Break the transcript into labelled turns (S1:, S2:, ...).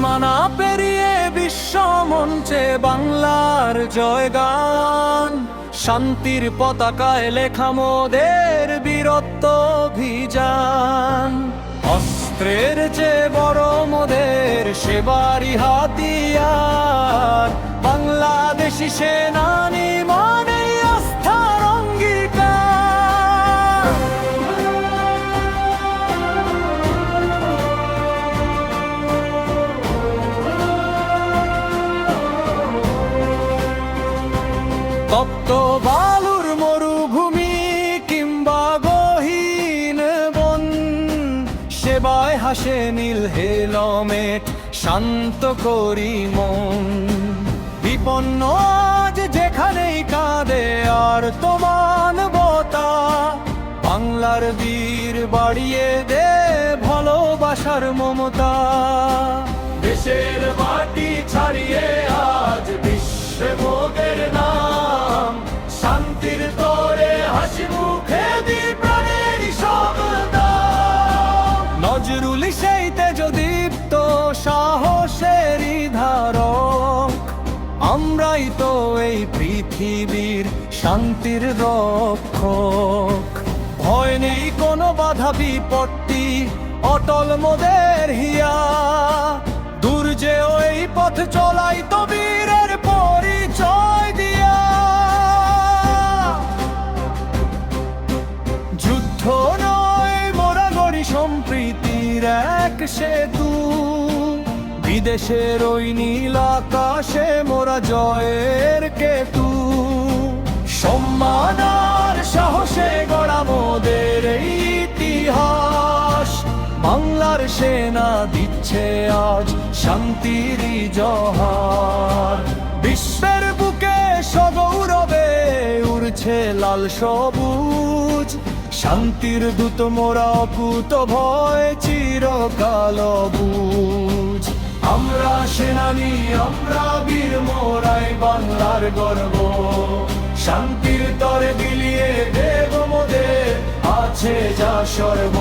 S1: সীমানা পেরিয়ে বিশ্ব মঞ্চে বাংলার জয়গান, শান্তির পতাকায় লেখা মোদের বীরত্ব অভিযান। অস্ত্রের চেয়ে বড় মোদের সেবারি হাতিয়ার, বাংলাদেশি সেনানি মানে আস্থার অঙ্গীকার। তপ্ত বালুর মরুভূমি কিংবা গহীন বন, সেবায় হাসে নীল হেলমেট শান্ত করি মন। বিপন্ন আজ যেখানেই কাঁদে আর তো মানবতা, বাংলার বীর বাড়িয়ে দে ভালোবাসার মমতা। দেশের মাটি ছাড়িয়ে আজ বিশ্বে ভোগের নাম, শান্তির তরে হাসি মুখে দি প্রাণের সবদান। নজরুল সেই তেজদীপ্ত সাহসেরই ধারক, আমরাই তো এই পৃথিবীর শান্তির রক্ষক। ভয় নেই কোনো বাধা বিপত্তি, অটল মোদের হিয়া। দূর যে ওই পথ চলাই তো বীরের পরিচয় দিয়া। যুদ্ধ নয় মোরা গড়ি সম্প্রীতির এক সেতু, বিদেশের ওই নীল আকাশে মোরা জয়ের কেতু। সম্মান আর সাহসে গড়া মোদের এই ইতিহাস, বাংলার সেনা দিচ্ছে আজ শান্তির জহার। বিশ্বের বুকে সগৌরবে উড়ছে লাল সবুজ, শান্তির দূত মোরা অকুত ভয় চিরকাল বুঝ। আমরা সেনানি আমরা বীর মোরাই বাংলার গর্ব, শান্তির তরে বিলিয়ে দেব মোদের আছে যা সর্ব।